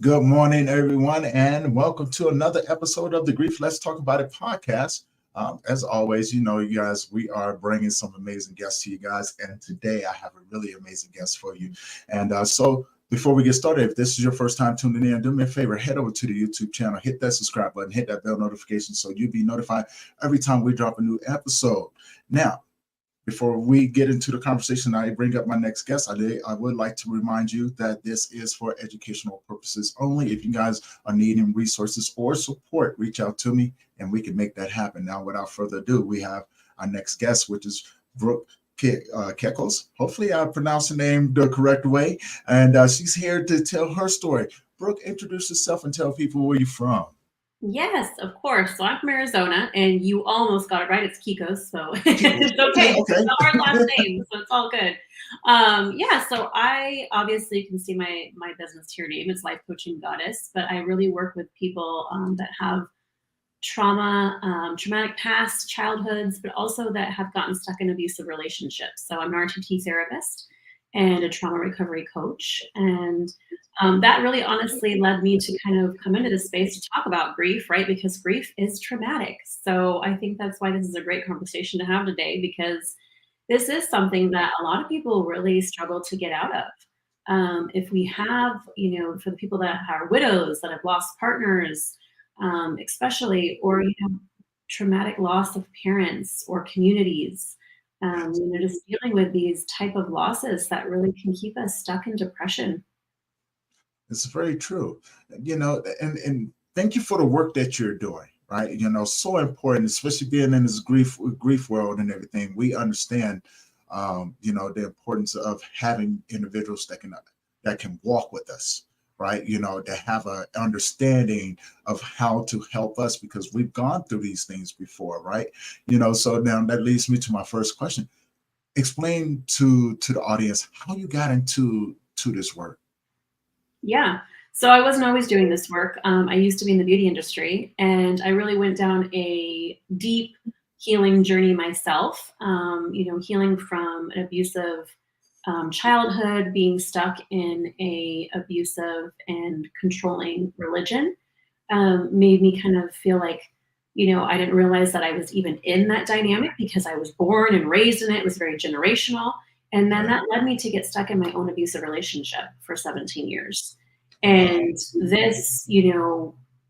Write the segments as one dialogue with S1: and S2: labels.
S1: Good morning, everyone, and welcome to another episode of the Grief Let's Talk About It podcast. As always, you guys, we are bringing some amazing guests to you guys, and today I have a really amazing guest for you. And before we get started, if this is your first time tuning in, do me a favor, head over to the YouTube channel, hit that subscribe button, hit that bell notification so you'll be notified every time we drop a new episode. Now, before we get into the conversation, I bring up my next guest. I would like to remind you that this is for educational purposes only. If you guys are needing resources or support, reach out to me and we can make that happen. Now, without further ado, we have our next guest, which is Brooke Kekos. Hopefully I pronounced the name the correct way. And she's here to tell her story. Brooke, introduce yourself and tell people where you're from.
S2: Yes, of course. So I'm from Arizona, and you almost got it right. It's Kekos, so it's okay.
S1: Okay.
S2: It's not our last name, so it's all good. So I obviously you can see my business tier name. It's Life Coaching Goddess, but I really work with people that have trauma, traumatic past childhoods, but also that have gotten stuck in abusive relationships. So I'm an RTT therapist and a trauma recovery coach, and that really honestly led me to kind of come into this space to talk about grief, right? Because grief is traumatic. So I think that's why this is a great conversation to have today, because this is something that a lot of people really struggle to get out of. If we have, for the people that are widows, that have lost partners, especially, or, traumatic loss of parents or communities, just dealing with these type of losses that really can keep us stuck in depression.
S1: It's very true. And thank you for the work that you're doing, right? So important, especially being in this grief world and everything. We understand, the importance of having individuals that can walk with us, right? To have an understanding of how to help us because we've gone through these things before, right? So now that leads me to my first question. Explain to the audience how you got into this work.
S2: Yeah. So I wasn't always doing this work. I used to be in the beauty industry, and I really went down a deep healing journey myself, healing from an abusive childhood, being stuck in a abusive and controlling religion, made me kind of feel like, I didn't realize that I was even in that dynamic because I was born and raised in it. It was very generational. And then that led me to get stuck in my own abusive relationship for 17 years. And this,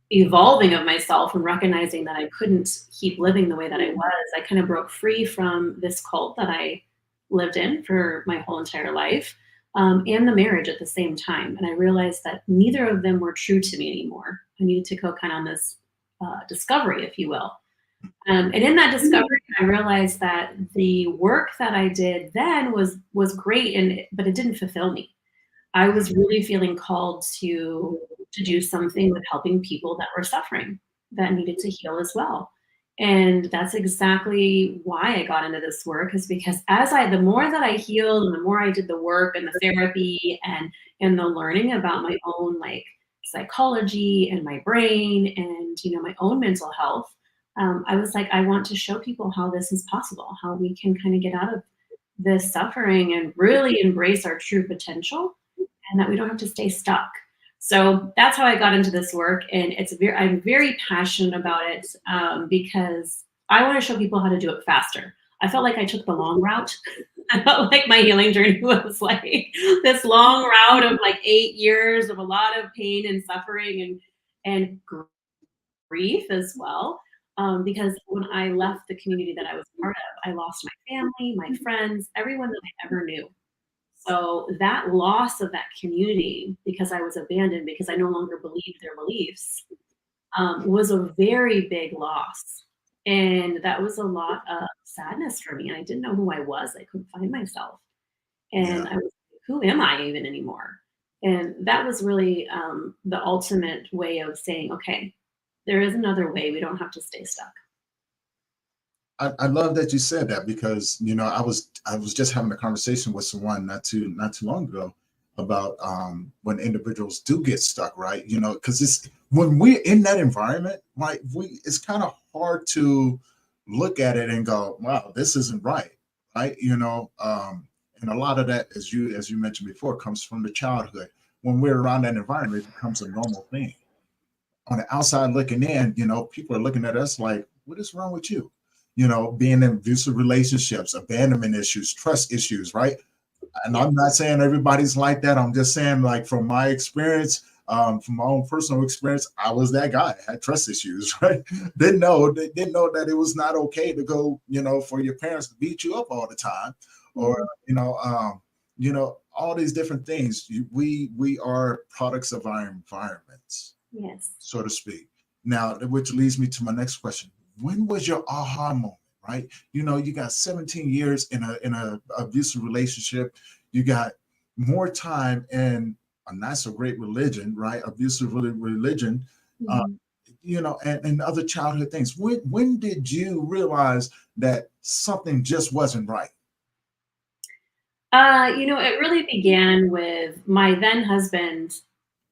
S2: evolving of myself and recognizing that I couldn't keep living the way that I was, I kind of broke free from this cult that I lived in for my whole entire life, and the marriage at the same time. And I realized that neither of them were true to me anymore. I needed to go kind of on this discovery, if you will. And in that discovery, I realized that the work that I did then was great, but it didn't fulfill me. I was really feeling called to do something with helping people that were suffering, that needed to heal as well. And that's exactly why I got into this work, is because the more that I healed and the more I did the work and the therapy and the learning about my own psychology and my brain and my own mental health, I was like, I want to show people how this is possible, how we can kind of get out of this suffering and really embrace our true potential, and that we don't have to stay stuck. So that's how I got into this work, and I'm very passionate about it, because I want to show people how to do it faster. I felt like I took the long route. I felt like my healing journey was like this long route of 8 years of a lot of pain and suffering and grief as well. Because when I left the community that I was part of, I lost my family, my friends, everyone that I ever knew. So that loss of that community, because I was abandoned, because I no longer believed their beliefs, was a very big loss. And that was a lot of sadness for me. And I didn't know who I was. I couldn't find myself. And I was like, who am I even anymore? And that was really the ultimate way of saying, okay, there is another way. We don't have to stay stuck.
S1: I love that you said that because I was just having a conversation with someone not too long ago about when individuals do get stuck, right? Because it's when we're in that environment, like it's kind of hard to look at it and go, wow, this isn't right, right? And a lot of that, as you mentioned before, comes from the childhood. when we're around that environment, it becomes a normal thing. On the outside looking in, people are looking at us like, what is wrong with you? Being in abusive relationships, abandonment issues, trust issues, right? And I'm not saying everybody's like that. I'm just saying, like, from my experience, from my own personal experience, I was that guy. I had trust issues, right? Didn't know that it was not okay to go, for your parents to beat you up all the time, or all these different things. We are products of our environments,
S2: Yes.
S1: so to speak. Now, which leads me to my next question. When was your aha moment, right? You got 17 years in a abusive relationship. You got more time in a not so great religion, right? Abusive religion, and other childhood things. When did you realize that something just wasn't right?
S2: It really began with my then husband.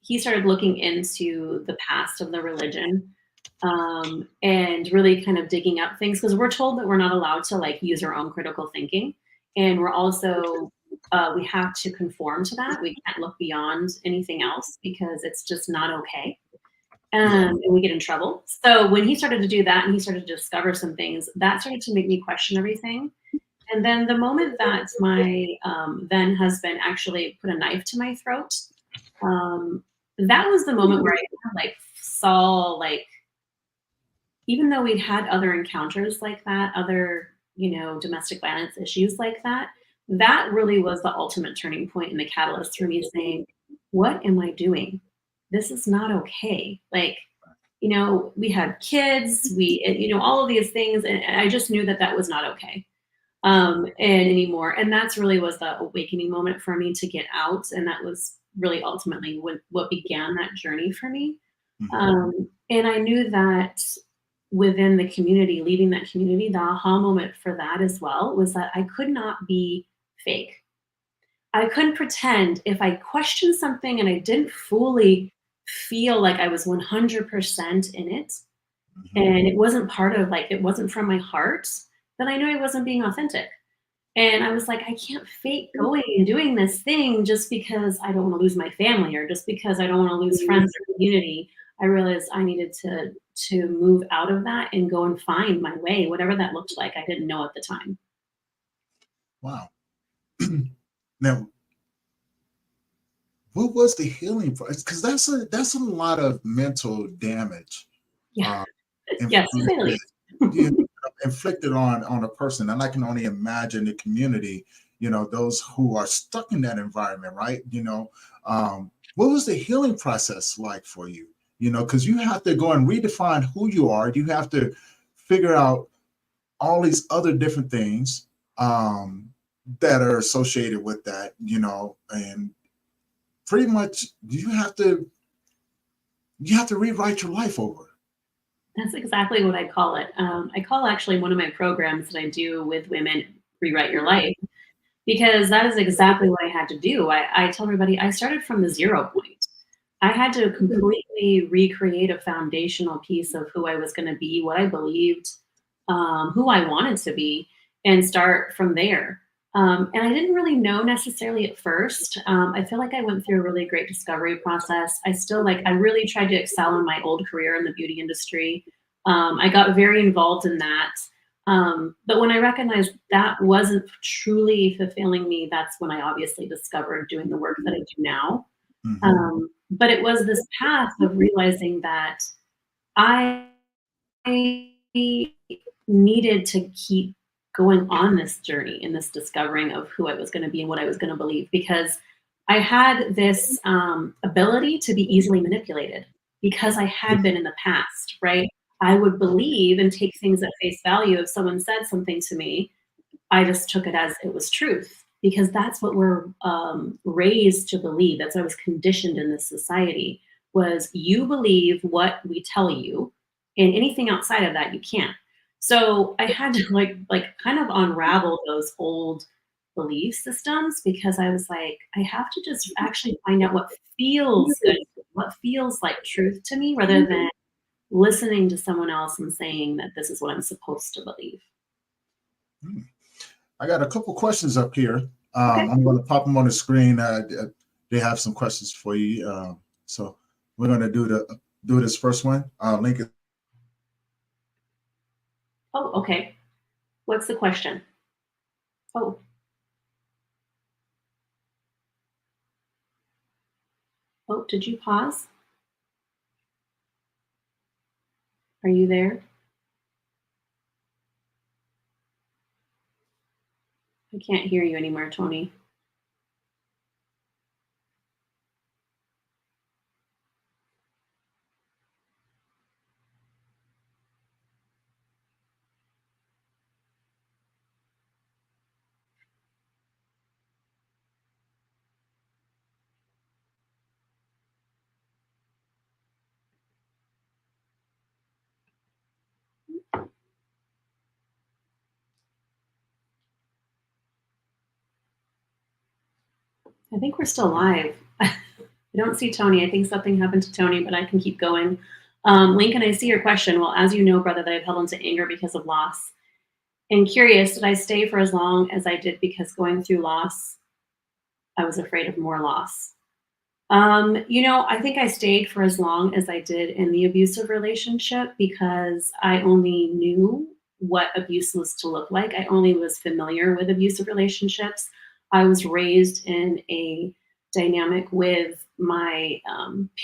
S2: He started looking into the past of the religion, and really kind of digging up things, because we're told that we're not allowed to like use our own critical thinking, and we're also we have to conform to that. We can't look beyond anything else because it's just not okay. And we get in trouble. So when he started to do that and he started to discover some things, that started to make me question everything. And then the moment that my then husband actually put a knife to my throat, that was the moment where I kind of like saw, like, even though we'd had other encounters like that, other, domestic violence issues like that, that really was the ultimate turning point and the catalyst for me saying, what am I doing? This is not okay. Like, we had kids, all of these things, and I just knew that that was not okay, and anymore. And that's really was the awakening moment for me to get out, and that was really ultimately what began that journey for me. And I knew that within the community, leaving that community, the aha moment for that as well was that I could not be fake. I couldn't pretend. If I questioned something and I didn't fully feel like I was 100% in it, and it wasn't part of, like, it wasn't from my heart, then I knew I wasn't being authentic. And I was like, I can't fake going and doing this thing just because I don't want to lose my family, or just because I don't want to lose friends or community. I realized I needed to move out of that and go and find my way, whatever that looked like. I didn't know at the time.
S1: Wow. Now, what was the healing process? Because that's a lot of mental damage.
S2: Yeah. Yes,
S1: Inflicted,
S2: clearly.
S1: inflicted on a person, and I can only imagine the community. Those who are stuck in that environment, right? What was the healing process like for you? Because you have to go and redefine who you are. You have to figure out all these other different things that are associated with that. And pretty much you have to rewrite your life over.
S2: That's exactly what I call it. I call actually one of my programs that I do with women, Rewrite Your Life, because that is exactly what I had to do. I tell everybody I started from the 0 point. I had to completely recreate a foundational piece of who I was going to be, what I believed, who I wanted to be, and start from there. And I didn't really know necessarily at first. I feel like I went through a really great discovery process. I really tried to excel in my old career in the beauty industry. I got very involved in that. But when I recognized that wasn't truly fulfilling me, that's when I obviously discovered doing the work that I do now. But it was this path of realizing that I needed to keep going on this journey and this discovering of who I was going to be and what I was going to believe, because I had this ability to be easily manipulated because I had been in the past, right? I would believe and take things at face value. If someone said something to me, I just took it as it was truth, because that's what we're raised to believe. That's what I was conditioned in this society, was you believe what we tell you, and anything outside of that you can't. So I had to like kind of unravel those old belief systems, because I was like, I have to just actually find out what feels good, what feels like truth to me, rather than listening to someone else and saying that this is what I'm supposed to believe.
S1: I got a couple questions up here.
S2: Okay.
S1: I'm going to pop them on the screen. they have some questions for you. So we're going to do this first one. Lincoln.
S2: Oh, okay. What's the question? Oh. Oh, did you pause? Are you there? I can't hear you anymore, Tony. I think we're still live. I don't see Tony. I think something happened to Tony, but I can keep going. Lincoln, I see your question. Well, as you know, brother, that I've held onto anger because of loss. And curious, did I stay for as long as I did because going through loss, I was afraid of more loss? I think I stayed for as long as I did in the abusive relationship because I only knew what abuse was to look like. I only was familiar with abusive relationships. I was raised in a dynamic with my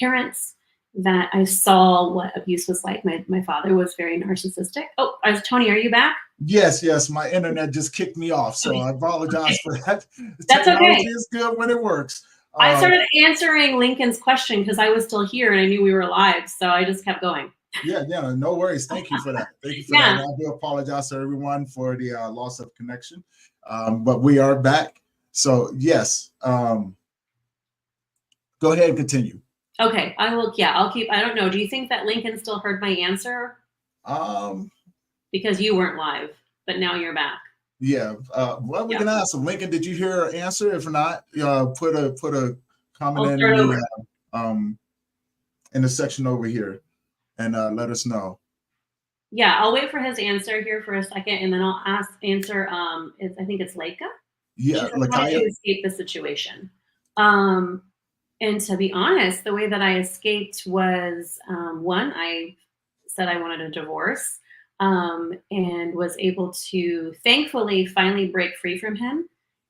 S2: parents that I saw what abuse was like. My father was very narcissistic. Oh, Tony, are you back?
S1: Yes. My internet just kicked me off, so I apologize for that.
S2: That's
S1: Technology
S2: okay.
S1: is good when it works.
S2: I started answering Lincoln's question because I was still here and I knew we were live, so I just kept going.
S1: Yeah, no worries. Thank you for that. Thank you for that. And I do apologize to everyone for the loss of connection, but we are back. So yes, go ahead and continue.
S2: Okay, I will. Yeah, I'll keep. I don't know. Do you think that Lincoln still heard my answer? Because you weren't live, but now you're back.
S1: Yeah. Well, we can ask him. Lincoln, did you hear her answer? If not, put a comment in the section over here and let us know.
S2: Yeah, I'll wait for his answer here for a second, and then I'll answer. I think it's Leica.
S1: Yeah,
S2: how did you escape the situation? And to be honest, the way that I escaped was one, I said I wanted a divorce, and was able to thankfully finally break free from him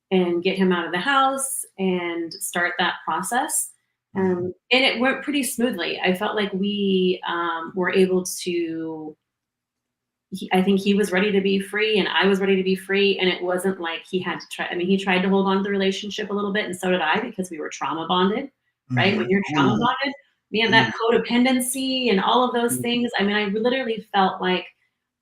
S2: and get him out of the house and start that process. And it went pretty smoothly. I felt like we were able to. I think he was ready to be free and I was ready to be free. And it wasn't like he had to try. I mean, he tried to hold on to the relationship a little bit, and so did I because we were trauma bonded, right? When you're trauma bonded, man, that codependency and all of those things. I mean, I literally felt like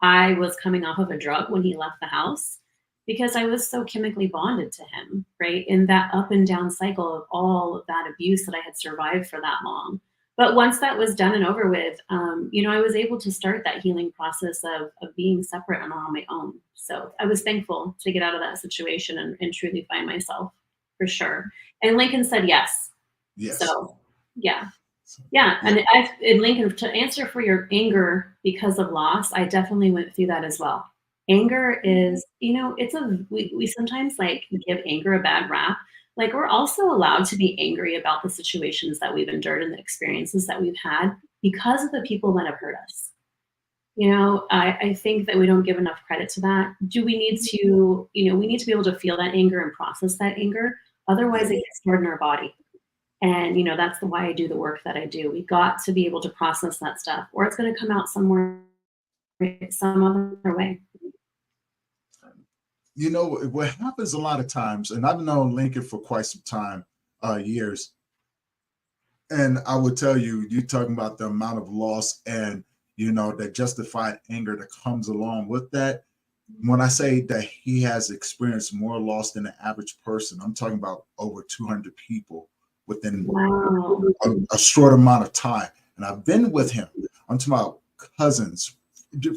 S2: I was coming off of a drug when he left the house because I was so chemically bonded to him, right? In that up and down cycle of all of that abuse that I had survived for that long. But once that was done and over with, I was able to start that healing process of being separate and on my own. So I was thankful to get out of that situation and truly find myself for sure. And Lincoln said yes.
S1: Yes.
S2: So yeah. And Lincoln, to answer for your anger because of loss, I definitely went through that as well. Anger is, we sometimes like give anger a bad rap. Like we're also allowed to be angry about the situations that we've endured and the experiences that we've had because of the people that have hurt us. I think that we don't give enough credit to that. Do we need to, we need to be able to feel that anger and process that anger. Otherwise it gets stored in our body. And, that's why I do the work that I do. We got to be able to process that stuff or it's going to come out somewhere, some other way.
S1: What happens a lot of times, and I've known Lincoln for quite some time, years, and I would tell you, you're talking about the amount of loss and, the justified anger that comes along with that. When I say that he has experienced more loss than the average person, I'm talking about over 200 people within a short amount of time. And I've been with him. I'm talking about cousins,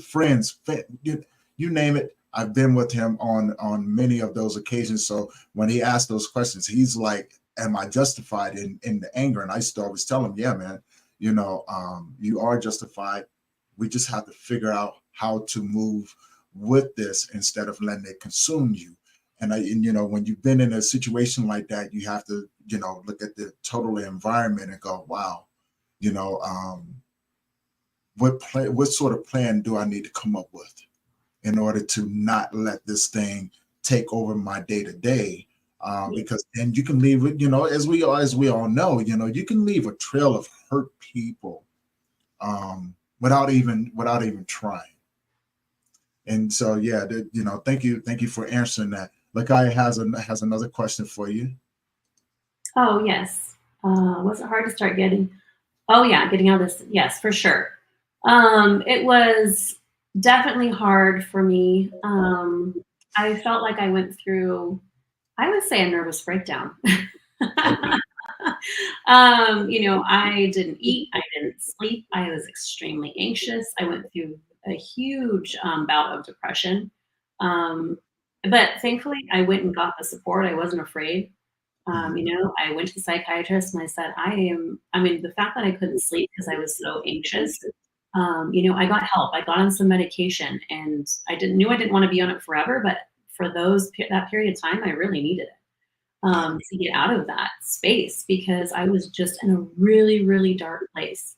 S1: friends, you name it. I've been with him on many of those occasions. So when he asked those questions, he's like, am I justified in the anger? And I used to always tell him, yeah, man, you are justified. We just have to figure out how to move with this instead of letting it consume you. And you know, when you've been in a situation like that, you have to, you know, look at the total environment and go, wow, you know, what sort of plan do I need to come up with in order to not let this thing take over my day to day? Because then you can leave it, you know, as we all know, you know, you can leave a trail of hurt people without even trying. And so, yeah, you know, thank you for answering that. Lakai has another question for you.
S2: Oh, yes. Was it hard to start getting? Oh, yeah, getting out of this. Yes, for sure. It was definitely hard for me. I felt like I went through, I would say, a nervous breakdown. You know, I didn't eat, I didn't sleep, I was extremely anxious. I went through a huge bout of depression. Um, but thankfully, I went and got the support. I wasn't afraid.
S1: Mhm.
S2: You know, I went to the psychiatrist and I said, I mean, the fact that I couldn't sleep because I was so anxious, you know, I got help. I got on some medication and I didn't want to be on it forever, but for that period of time, I really needed it
S1: Yeah.
S2: to get out of that space because I was just in a really, really dark place.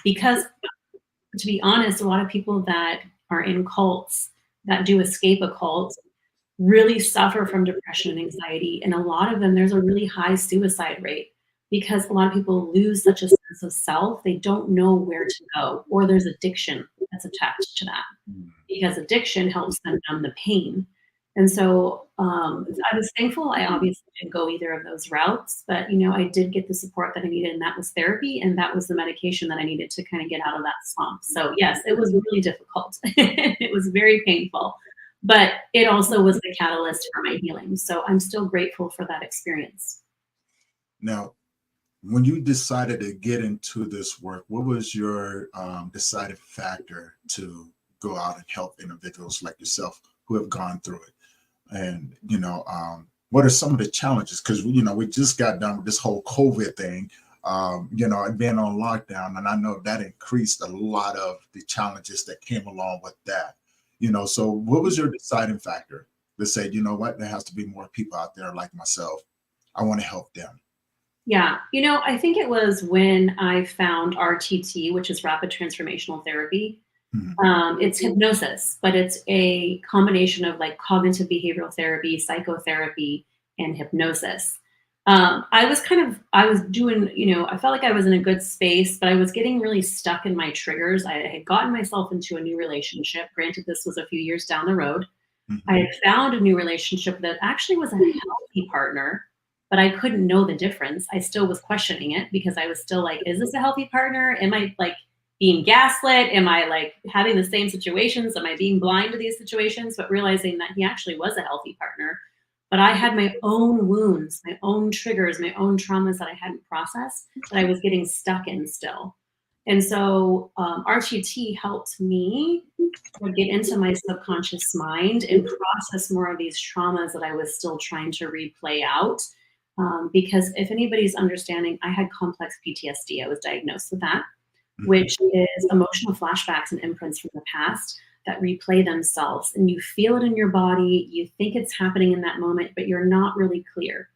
S2: Because to be honest, a lot of people that are in cults that do escape a cult really suffer from depression and anxiety. And a lot of them, there's a really high suicide rate because a lot of people lose such a sense of self, they don't know where to go, or there's addiction that's attached to that
S1: Mm.
S2: because addiction helps them numb the pain. And so I was thankful. I obviously didn't go either of those routes, but you know, I did get the support that I needed, and that was therapy, and that was the medication that I needed to kind of get out of that slump. So yes, it was really difficult. It was very painful, but it also was the catalyst for my healing. So I'm still grateful for that experience.
S1: Now, when you decided to get into this work, what was your deciding factor to go out and help individuals like yourself who have gone through it? And you know, what are some of the challenges? Because you know, we just got done with this whole COVID thing, you know, and being on lockdown, and I know that increased a lot of the challenges that came along with that. You know, so what was your deciding factor that said, you know what, there has to be more people out there like myself. I want to help them.
S2: Yeah, you know, I think it was when I found RTT, which is rapid transformational therapy.
S1: Mhm.
S2: It's hypnosis, but it's a combination of like cognitive behavioral therapy, psychotherapy, and hypnosis. I was doing, you know, I felt like I was in a good space, but I was getting really stuck in my triggers. I had gotten myself into a new relationship. Granted, this was a few years down the road. I
S1: Mhm.
S2: had found a new relationship that actually was a healthy partner, but I couldn't know the difference. I still was questioning it because I was still like, is this a healthy partner? Am I like being gaslit? Am I like having the same situations? Am I being blind to these situations? But realizing that he actually was a healthy partner. But I had my own wounds, my own triggers, my own traumas that I hadn't processed that I was getting stuck in still. And so RTT helped me to get into my subconscious mind and process more of these traumas that I was still trying to replay out. Because if anybody's understanding, I had complex PTSD. I was diagnosed with that,
S1: Mhm.
S2: which is emotional flashbacks and imprints from the past that replay themselves. And you feel it in your body, you think it's happening in that moment, but you're not really clear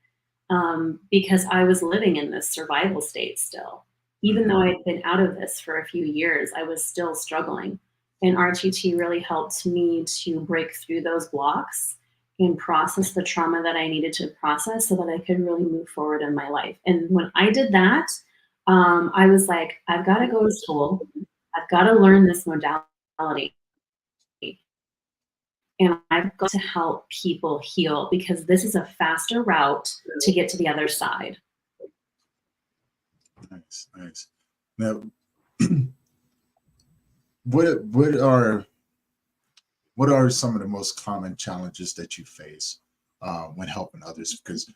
S2: because I was living in this survival state still. Even
S1: Mhm.
S2: though I had been out of this for a few years, I was still struggling. And RTT really helped me to break through those blocks and process the trauma that I needed to process so that I could really move forward in my life. And when I did that, I was like, I've got to go to school. I've got to learn this modality. And I've got to help people heal because this is a faster route to get to the other side.
S1: Nice, nice. Now, what are some of the most common challenges that you face when helping others? Because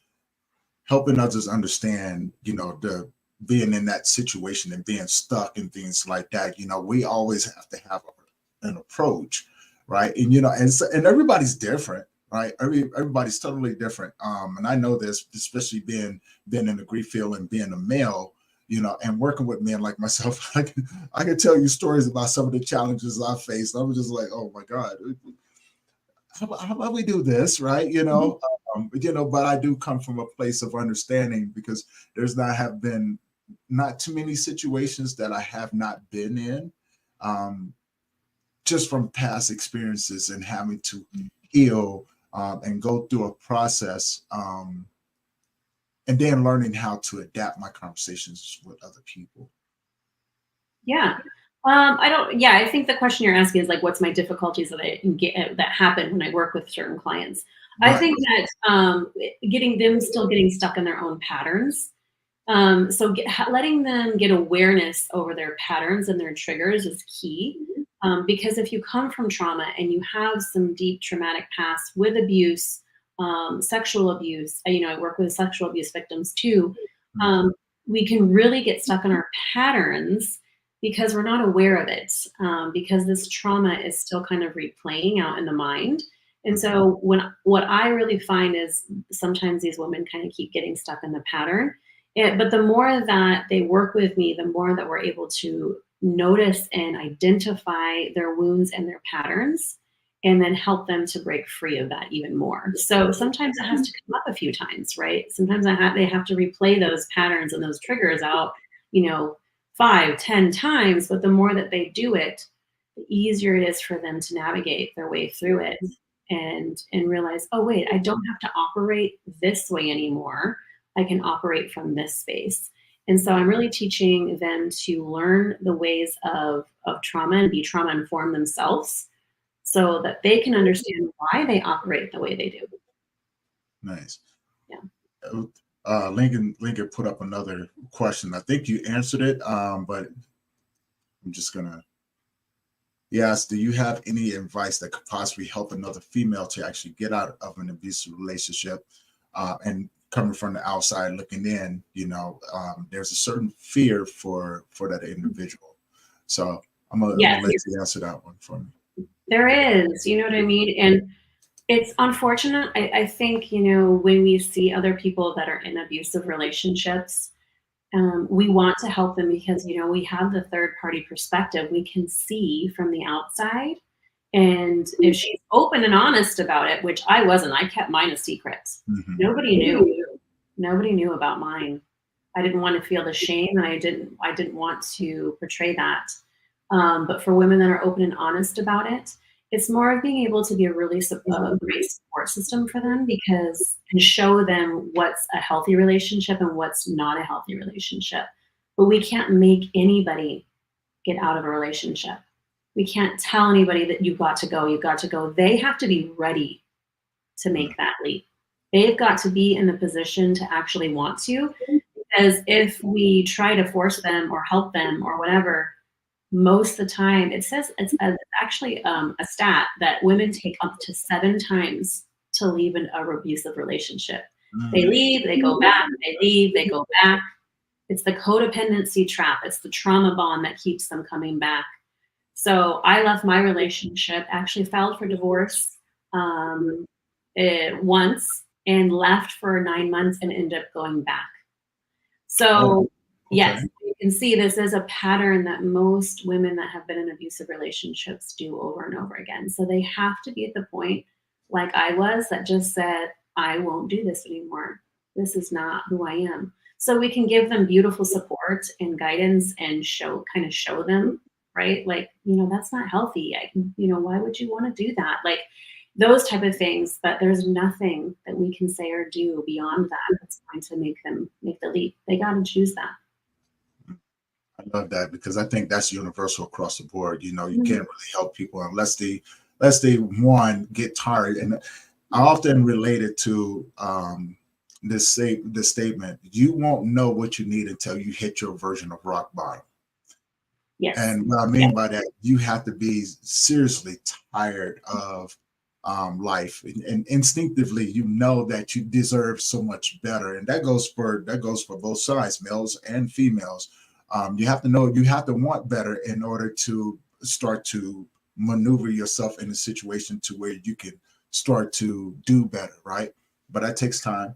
S1: helping others understand, you know, the being in that situation and being stuck and things like that, you know, we always have to have an approach, right? And you know, and everybody's different, right? Everybody's totally different. And I know this, especially being in the grief field and being a male, you know, and working with men like myself. I can tell you stories about some of the challenges I faced. I was just like, oh my God, how about we do this, right? But I do come from a place of understanding, because there's not too many situations that I have not been in, just from past experiences and having to heal, and go through a process, and then learning how to adapt my conversations with other people.
S2: Yeah. I think the question you're asking is like, what's my difficulties that happen when I work with certain clients? I
S1: Right.
S2: think that still getting stuck in their own patterns. Letting them get awareness over their patterns and their triggers is key. Because if you come from trauma and you have some deep traumatic past with abuse, sexual abuse, I work with sexual abuse victims too. We can really get stuck in our patterns because we're not aware of it, because this trauma is still kind of replaying out in the mind. And so what I really find is sometimes these women kind of keep getting stuck in the pattern. But the more that they work with me, the more that we're able to notice and identify their wounds and their patterns, and then help them to break free of that even more. So sometimes it has to come up a few times, right? Sometimes they have to replay those patterns and those triggers out, 5, 10 times. But the more that they do it, the easier it is for them to navigate their way through it and realize, oh, wait, I don't have to operate this way anymore. I can operate from this space. And so I'm really teaching them to learn the ways of trauma and be trauma informed themselves, so that they can understand why they operate the way they do.
S1: Nice.
S2: Yeah.
S1: Lincoln put up another question. I think you answered it, but I'm just gonna. Yes. Do you have any advice that could possibly help another female to actually get out of an abusive relationship? And coming from the outside looking in, there's a certain fear for that individual. So I'm gonna let you answer that one for me.
S2: There is, you know what I mean? And it's unfortunate. I think, when we see other people that are in abusive relationships, we want to help them because, we have the third party perspective. We can see from the outside. And if she's open and honest about it, which I wasn't, I kept mine a secret.
S1: Mm-hmm.
S2: Nobody knew. Nobody knew about mine. I didn't want to feel the shame, and I didn't want to portray that. But for women that are open and honest about it, it's more of being able to be a really great support system for them, and show them what's a healthy relationship and what's not a healthy relationship. But we can't make anybody get out of a relationship. We can't tell anybody that you've got to go. They have to be ready to make that leap. They've got to be in the position to actually want to, because if we try to force them or help them or whatever, most of the time it's actually a stat that women take up to 7 times to leave an abusive relationship. They leave, they go back, they leave, they go back. It's the codependency trap. It's the trauma bond that keeps them coming back. So I left my relationship, actually filed for divorce once, and left for 9 months and ended up going back. So yes, you can see this is a pattern that most women that have been in abusive relationships do over and over again. So they have to be at the point, like I was, that just said, I won't do this anymore. This is not who I am. So we can give them beautiful support and guidance and show them, right? Like, that's not healthy. Why would you want to do that? Like those type of things, but there's nothing that we can say or do beyond that that's going to make them make the leap. They got to choose that.
S1: I love that, because I think that's universal across the board. You can't really help people unless they one get tired. And I often relate it to this statement: you won't know what you need until you hit your version of rock bottom.
S2: Yes.
S1: And what I mean by that, you have to be seriously tired of life, and instinctively that you deserve so much better. And that goes for both sides, males and females. You have to know, you have to want better in order to start to maneuver yourself in a situation to where you can start to do better, right? But that takes time.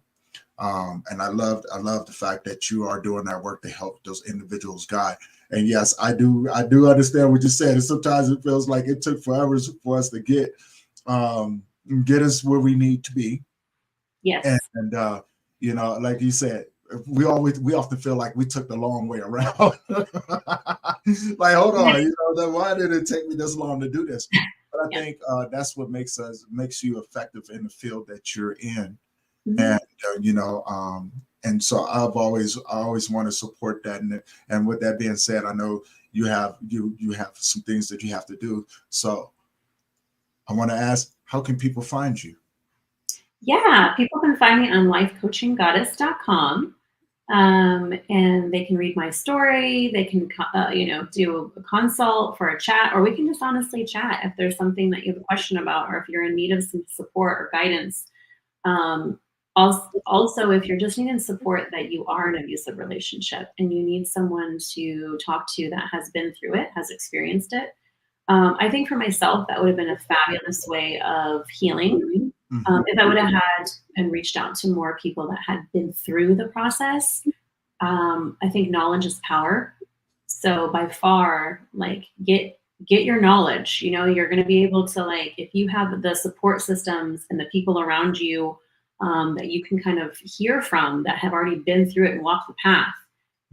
S1: And I love the fact that you are doing that work to help those individuals guide. And yes, I do understand what you said. And sometimes it feels like it took forever for us to get get us where we need to be.
S2: Yes.
S1: And you know, like you said, we often feel like we took the long way around. Like, hold on, you know, then why did it take me this long to do this? But I
S2: Yeah.
S1: think that's what makes you effective in the field that you're in.
S2: Mhm.
S1: And you know, and so I always want to support that. And with that being said, I know you have some things that you have to do. So I want to ask, how can people find you?
S2: Yeah, people can find me on lifecoachinggoddess.com. And they can read my story. They can, do a consult for a chat, or we can just honestly chat if there's something that you have a question about, or if you're in need of some support or guidance. Um, also, if you're just needing support that you are in an abusive relationship and you need someone to talk to that has been through it, has experienced it, I think for myself, that would have been a fabulous way of healing. If I would have had and reached out to more people that had been through the process. I think knowledge is power. So by far, like get your knowledge. You know, you're going to be able to, like, if you have the support systems and the people around you that you can kind of hear from that have already been through it and walked the path,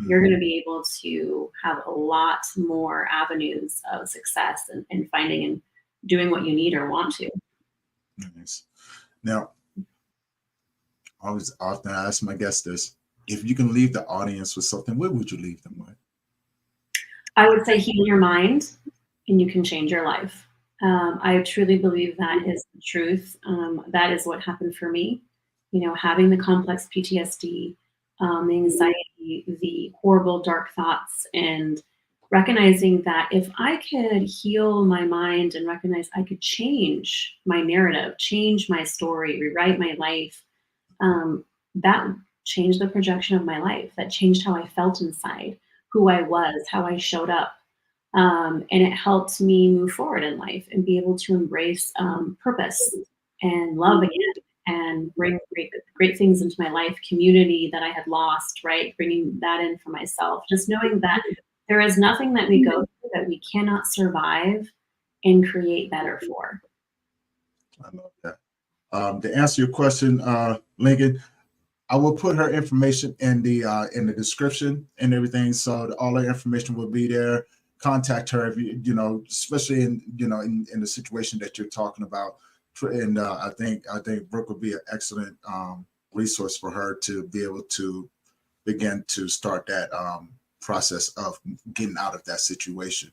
S2: you're going to be able to have a lot more avenues of success and finding and doing what you need or want to.
S1: Nice. Now, I always often ask my guests this: if you can leave the audience with something, what would you leave them with?
S2: I would say heal your mind and you can change your life. I truly believe that is the truth. That is what happened for me. You know, having the complex PTSD, the anxiety, the horrible dark thoughts, and recognizing that if I could heal my mind and recognize I could change my narrative, change my story, rewrite my life, that changed the projection of my life. That changed how I felt inside, who I was, how I showed up. And it helped me move forward in life and be able to embrace purpose and love again and bring great things into my life, community that I had lost, right? Bringing that in for myself, just knowing that there is nothing that we go through that we cannot survive and create better for.
S1: I love that. To answer your question, Lincoln, I will put her information in the description and everything, so all her information will be there. Contact her if you know, especially in the situation that you're talking about. And I think Brooke would be an excellent resource for her to be able to begin to start that process of getting out of that situation.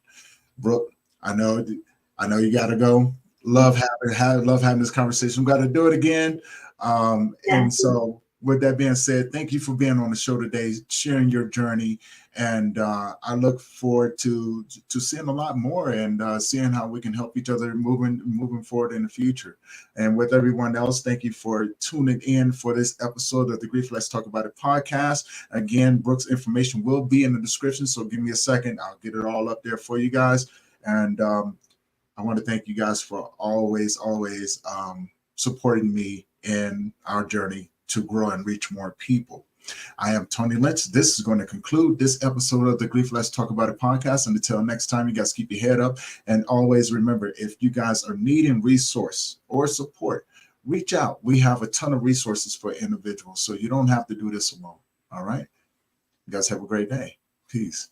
S1: Brooke, I know you got to go. Love having this conversation. We got to do it again. And so, with that being said, thank you for being on the show today, sharing your journey, and I look forward to seeing a lot more and seeing how we can help each other moving forward in the future. And with everyone else, thank you for tuning in for this episode of the Grief Let's Talk About It podcast. Again, Brooke's information will be in the description, so give me a second. I'll get it all up there for you guys. And I want to thank you guys for always supporting me in our journey to grow and reach more people. I am Tony Lynch. This is going to conclude this episode of the Grief Let's Talk About It podcast. And until next time, you guys keep your head up. And always remember, if you guys are needing resource or support, reach out. We have a ton of resources for individuals, so you don't have to do this alone. All right? You guys have a great day. Peace.